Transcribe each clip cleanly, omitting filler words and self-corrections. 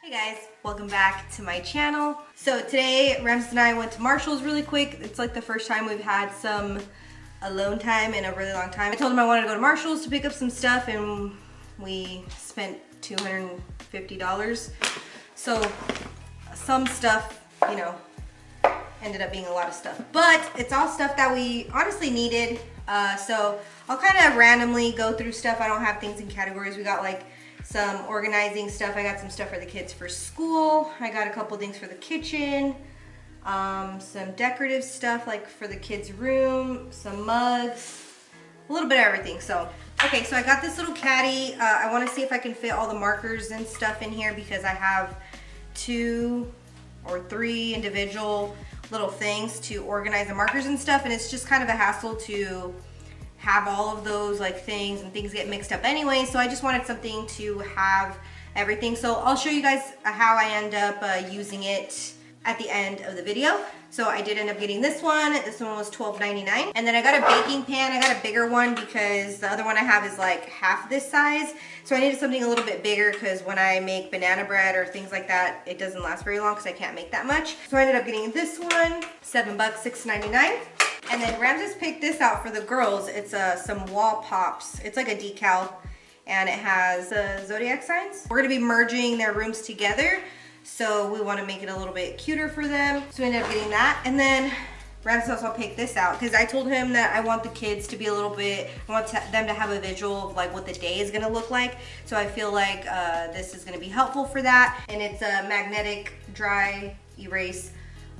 Hey guys, welcome back to my channel. So today Ramses and I went to Marshall's really quick. It's like the first time we've had some alone time in a really long time. I told him I wanted to go to Marshall's to pick up some stuff and we spent $250. So some stuff, you know, ended up being a lot of stuff. But it's all stuff that we honestly needed. So I'll kind of randomly go through stuff. I don't have things in categories. We got like some organizing stuff. I got some stuff for the kids for school. I got a couple things for the kitchen. Some decorative stuff like for the kids' room, some mugs, a little bit of everything. So, okay, so I got this little caddy. I want to see if I can fit all the markers and stuff in here because I have 2 or 3 individual little things to organize the markers and stuff, and it's just kind of a hassle to have all of those like things, and things get mixed up anyway, so I just wanted something to have everything. So I'll show you guys how I end up using it at the end of the video. So I did end up getting this one. This one was $12.99. And then I got a baking pan. I got a bigger one because the other one I have is like half this size. So I needed something a little bit bigger because when I make banana bread or things like that, it doesn't last very long because I can't make that much. So I ended up getting this one, $7, $6.99. And then Ramses picked this out for the girls. It's some wall pops. It's like a decal and it has zodiac signs. We're gonna be merging their rooms together, so we wanna make it a little bit cuter for them. So we ended up getting that. And then Ramses also picked this out because I told him that I want the kids to be a little bit, I want them to have a visual of like what the day is gonna look like. So I feel like this is gonna be helpful for that. And it's a magnetic dry erase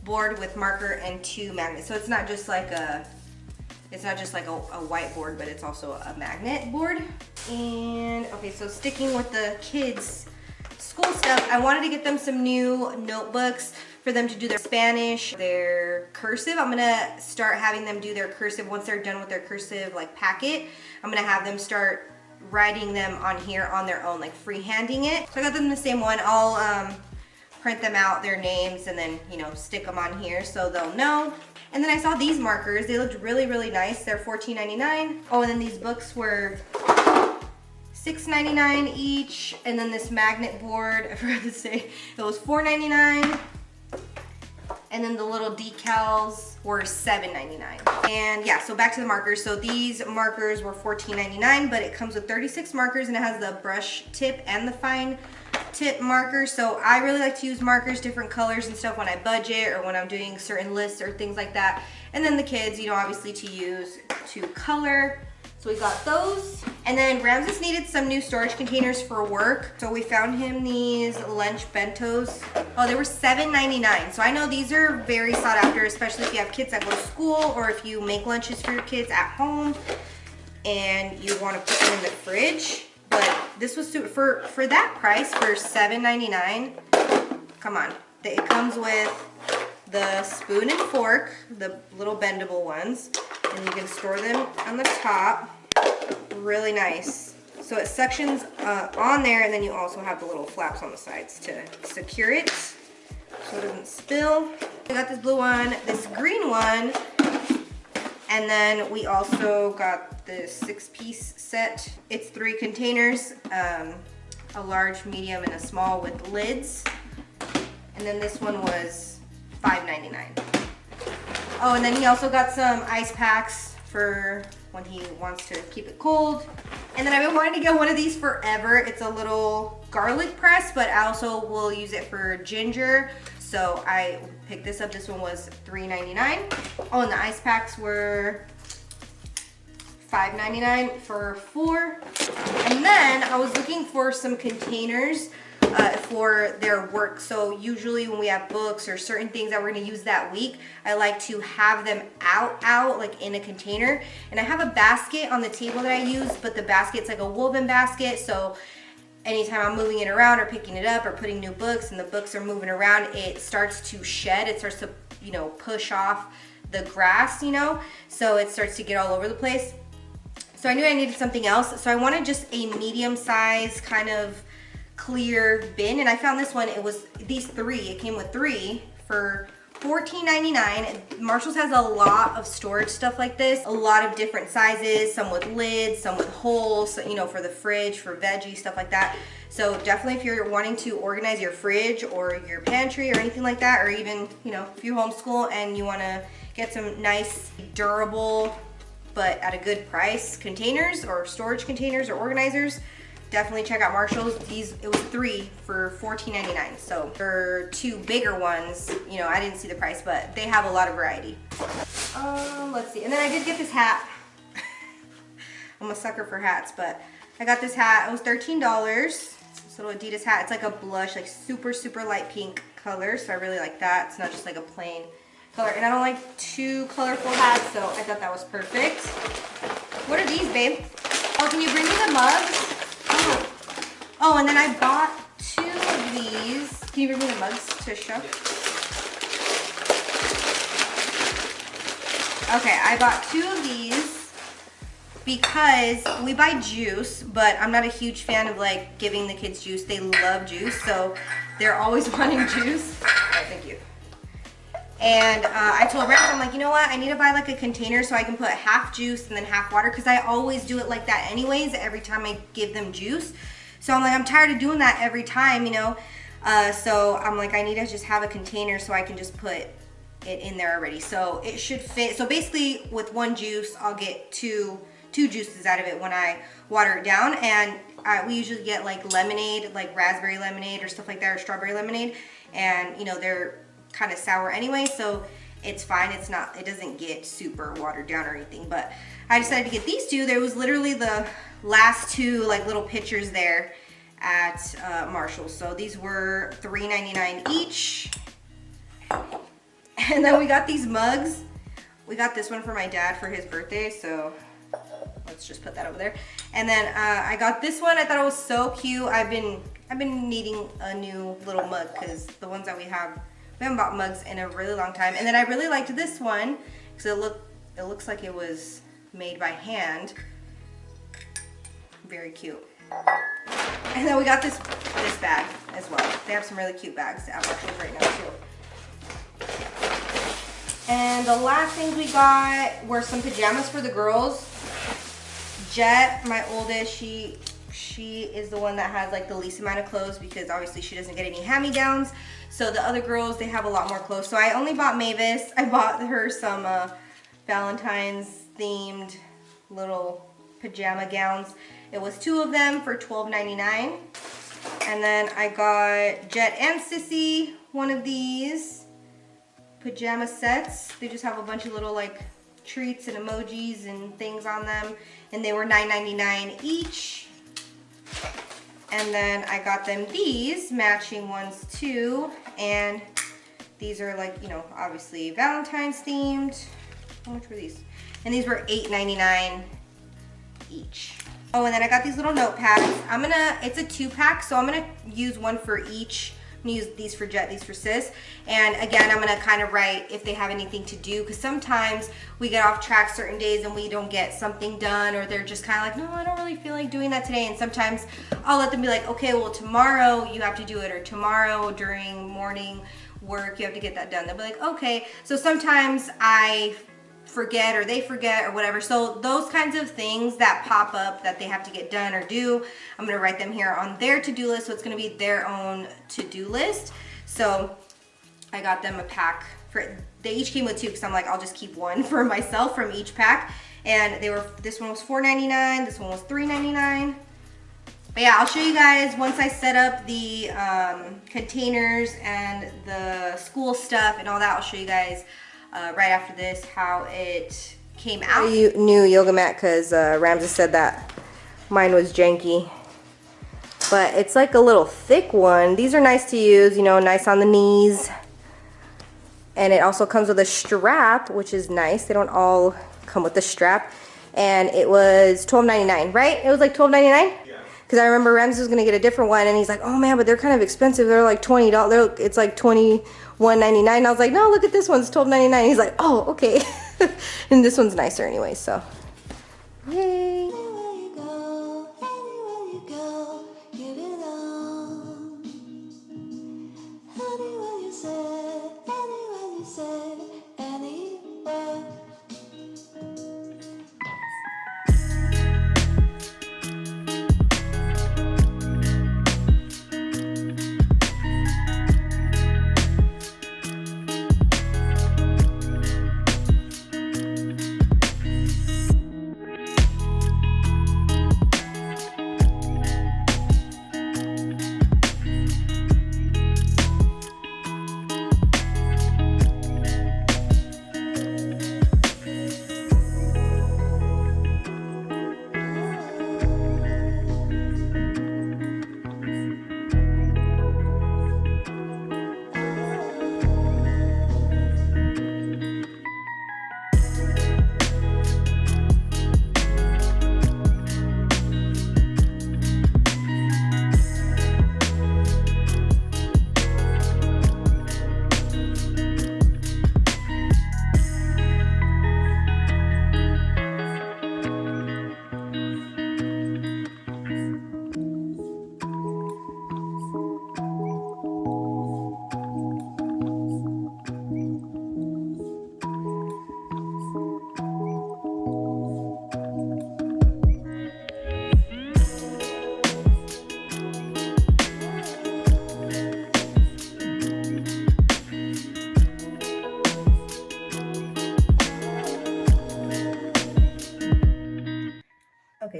board with marker and 2 magnets. So it's not just like a whiteboard, but it's also a magnet board. And okay, so sticking with the kids' school stuff, I wanted to get them some new notebooks for them to do their Spanish, their cursive. I'm gonna start having them do their cursive once they're done with their cursive like packet. I'm gonna have them start writing them on here on their own, like freehanding it. So I got them the same one. I'll print them out, their names, and then, you know, stick them on here so they'll know. And then I saw these markers. They looked really, really nice. They're $14.99. Oh, and then these books were $6.99 each. And then this magnet board, I forgot to say, it was $4.99. And then the little decals were $7.99. And yeah, so back to the markers. So these markers were $14.99, but it comes with 36 markers and it has the brush tip and the fine tip marker. So I really like to use markers, different colors and stuff when I budget or when I'm doing certain lists or things like that. And then the kids, you know, obviously to use to color. So we got those. And then Ramses needed some new storage containers for work. So we found him these lunch bentos. Oh, they were $7.99. So I know these are very sought after, especially if you have kids that go to school or if you make lunches for your kids at home and you want to put them in the fridge. But this was for that price, for $7.99. Come on. It comes with the spoon and fork, the little bendable ones, and you can store them on the top. Really nice. So it suctions on there, and then you also have the little flaps on the sides to secure it so it doesn't spill. I got this blue one, this green one, and then we also got this 6-piece set. It's 3 containers, a large, medium, and a small with lids. And then this one was $5.99. Oh, and then he also got some ice packs for when he wants to keep it cold. And then I've been wanting to get one of these forever. It's a little garlic press, but I also will use it for ginger. So I picked this up. This one was $3.99. Oh, and the ice packs were $5.99 for 4. And then I was looking for some containers for their work. So usually when we have books or certain things that we're going to use that week, I like to have them out like in a container. And I have a basket on the table that I use, but the basket's like a woven basket, so anytime I'm moving it around or picking it up or putting new books and the books are moving around, it starts to shed. It starts to, you know, push off the grass, you know, so it starts to get all over the place. So I knew I needed something else. So I wanted just a medium size kind of clear bin, and I found this one. It was these 3. It came with 3 for $14.99. Marshalls has a lot of storage stuff like this, a lot of different sizes, some with lids, some with holes, you know, for the fridge, for veggies, stuff like that. So definitely if you're wanting to organize your fridge or your pantry or anything like that, or even, you know, if you homeschool and you want to get some nice, durable, but at a good price containers or storage containers or organizers, definitely check out Marshalls. It was 3 for $14.99. So for 2 bigger ones, you know, I didn't see the price, but they have a lot of variety. Let's see. And then I did get this hat. I'm a sucker for hats, but I got this hat. It was $13. This little Adidas hat. It's like a blush, like super, super light pink color. So I really like that. It's not just like a plain color. And I don't like too colorful hats, so I thought that was perfect. What are these, babe? Oh, can you bring me the mugs? Oh, and then I bought 2 of these. Can you bring me the mugs to show? Okay, I bought 2 of these because we buy juice, but I'm not a huge fan of like giving the kids juice. They love juice, so they're always wanting juice. Oh, thank you. And I told Rex, I'm like, you know what? I need to buy like a container so I can put half juice and then half water, because I always do it like that anyways every time I give them juice. So I'm like, I'm tired of doing that every time, you know. So I'm like, I need to just have a container so I can just put it in there already. So it should fit. So basically with 1 juice, I'll get two juices out of it when I water it down. And we usually get like lemonade, like raspberry lemonade or stuff like that, or strawberry lemonade. And you know, they're kind of sour anyway, so it's fine. It doesn't get super watered down or anything. But I decided to get these 2. There was literally the last 2 like little pitchers there at Marshalls. So these were $3.99 each. And then we got these mugs. We got this one for my dad for his birthday, so let's just put that over there. And then I got this one. I thought it was so cute. I've been needing a new little mug because the ones that we haven't bought mugs in a really long time. And then I really liked this one because it looks like it was made by hand. Very cute. And then we got this bag as well. They have some really cute bags at Marshalls right now too. And the last things we got were some pajamas for the girls. Jet, my oldest, she is the one that has like the least amount of clothes because obviously she doesn't get any hand-me-downs. So the other girls, they have a lot more clothes. So I only bought Mavis. I bought her some Valentine's themed little pajama gowns. It was 2 of them for $12.99. And then I got Jet and Sissy one of these pajama sets. They just have a bunch of little like treats and emojis and things on them. And they were $9.99 each. And then I got them these matching ones too. And these are like, you know, obviously Valentine's themed. How much were these? And these were $8.99 each. Oh, and then I got these little notepads. It's a 2-pack, so I'm gonna use one for each. I'm gonna use these for Jet, these for Sis. And again, I'm gonna kind of write if they have anything to do, because sometimes we get off track certain days and we don't get something done, or they're just kind of like, no, I don't really feel like doing that today. And sometimes I'll let them be like, okay, well tomorrow you have to do it, or tomorrow during morning work you have to get that done. They'll be like, okay. So sometimes I forget, or they forget, or whatever. So those kinds of things that pop up that they have to get done or do, I'm gonna write them here on their to-do list. So it's gonna be their own to-do list. So I got them a pack they each came with 2, because I'm like, I'll just keep one for myself from each pack. And this one was $4.99, this one was $3.99. But yeah, I'll show you guys once I set up the containers and the school stuff and all that. I'll show you guys right after this how it came out. New yoga mat, because Ramses said that mine was janky. But it's like a little thick one. These are nice to use, you know, nice on the knees. And it also comes with a strap, which is nice. They don't all come with the strap. And it was $12.99, right? It was like $12.99? Yeah. Because I remember Ramses was going to get a different one, and he's like, oh man, but they're kind of expensive. They're like $20. It's like $21.99. I was like, no, look at this one. It's $12.99. He's like, oh, okay. And this one's nicer anyway, so. Yay.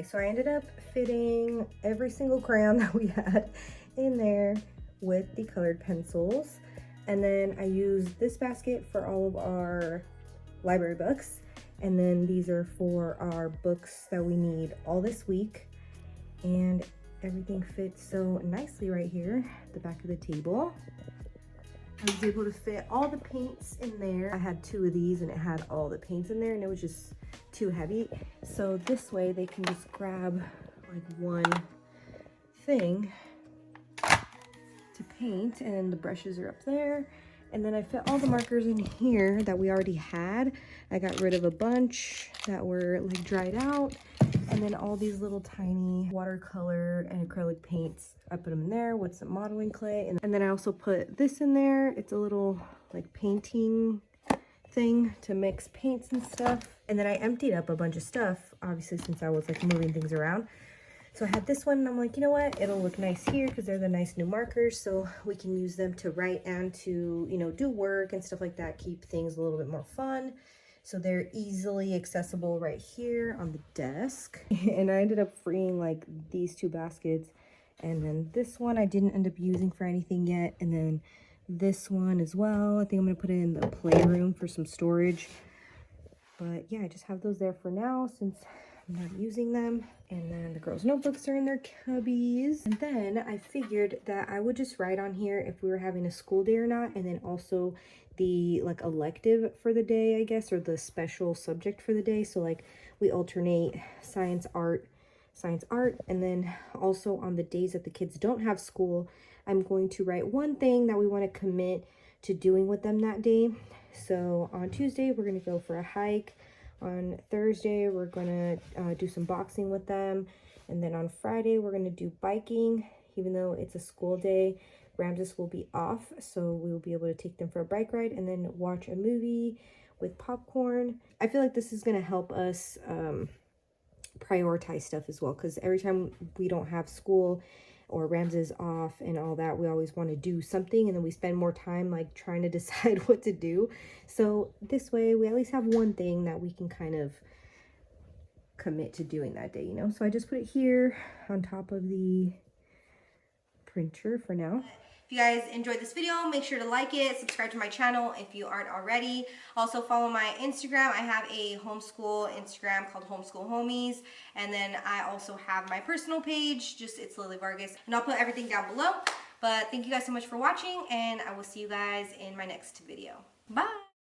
so I ended up fitting every single crayon that we had in there with the colored pencils. And then I used this basket for all of our library books. And then these are for our books that we need all this week. And everything fits so nicely right here at the back of the table. I was able to fit all the paints in there. I had 2 of these and it had all the paints in there and it was just too heavy. So this way they can just grab like one thing to paint, and the brushes are up there. And then I fit all the markers in here that we already had. I got rid of a bunch that were like dried out. And then all these little tiny watercolor and acrylic paints, I put them in there with some modeling clay. And then I also put this in there. It's a little like painting thing to mix paints and stuff. And then I emptied up a bunch of stuff, obviously, since I was like moving things around. So I had this one and I'm like, you know what? It'll look nice here because they're the nice new markers. So we can use them to write and to, you know, do work and stuff like that. Keep things a little bit more fun. So they're easily accessible right here on the desk. And I ended up freeing like these 2 baskets. And then this one I didn't end up using for anything yet. And then this one as well. I think I'm gonna put it in the playroom for some storage. But yeah, I just have those there for now since I'm not using them. And then the girls' notebooks are in their cubbies. And then I figured that I would just write on here if we were having a school day or not, and then also the like elective for the day, I guess, or the special subject for the day. So like we alternate science, art, and then also on the days that the kids don't have school, I'm going to write one thing that we want to commit to doing with them that day. So on Tuesday, we're going to go for a hike. On Thursday, we're going to do some boxing with them. And then on Friday, we're going to do biking. Even though it's a school day, Ramses will be off, so we will be able to take them for a bike ride and then watch a movie with popcorn. I feel like this is going to help us prioritize stuff as well, because every time we don't have school or Ramses off and all that, we always want to do something, and then we spend more time like trying to decide what to do. So this way we at least have one thing that we can kind of commit to doing that day, you know. So I just put it here on top of the printer for now. If you guys enjoyed this video, make sure to like it, subscribe to my channel if you aren't already. Also follow my Instagram. I have a homeschool Instagram called HOMESCHOOL.HOMIES. And then I also have my personal page, just It's Lily Vargas. And I'll put everything down below. But thank you guys so much for watching, and I will see you guys in my next video. Bye!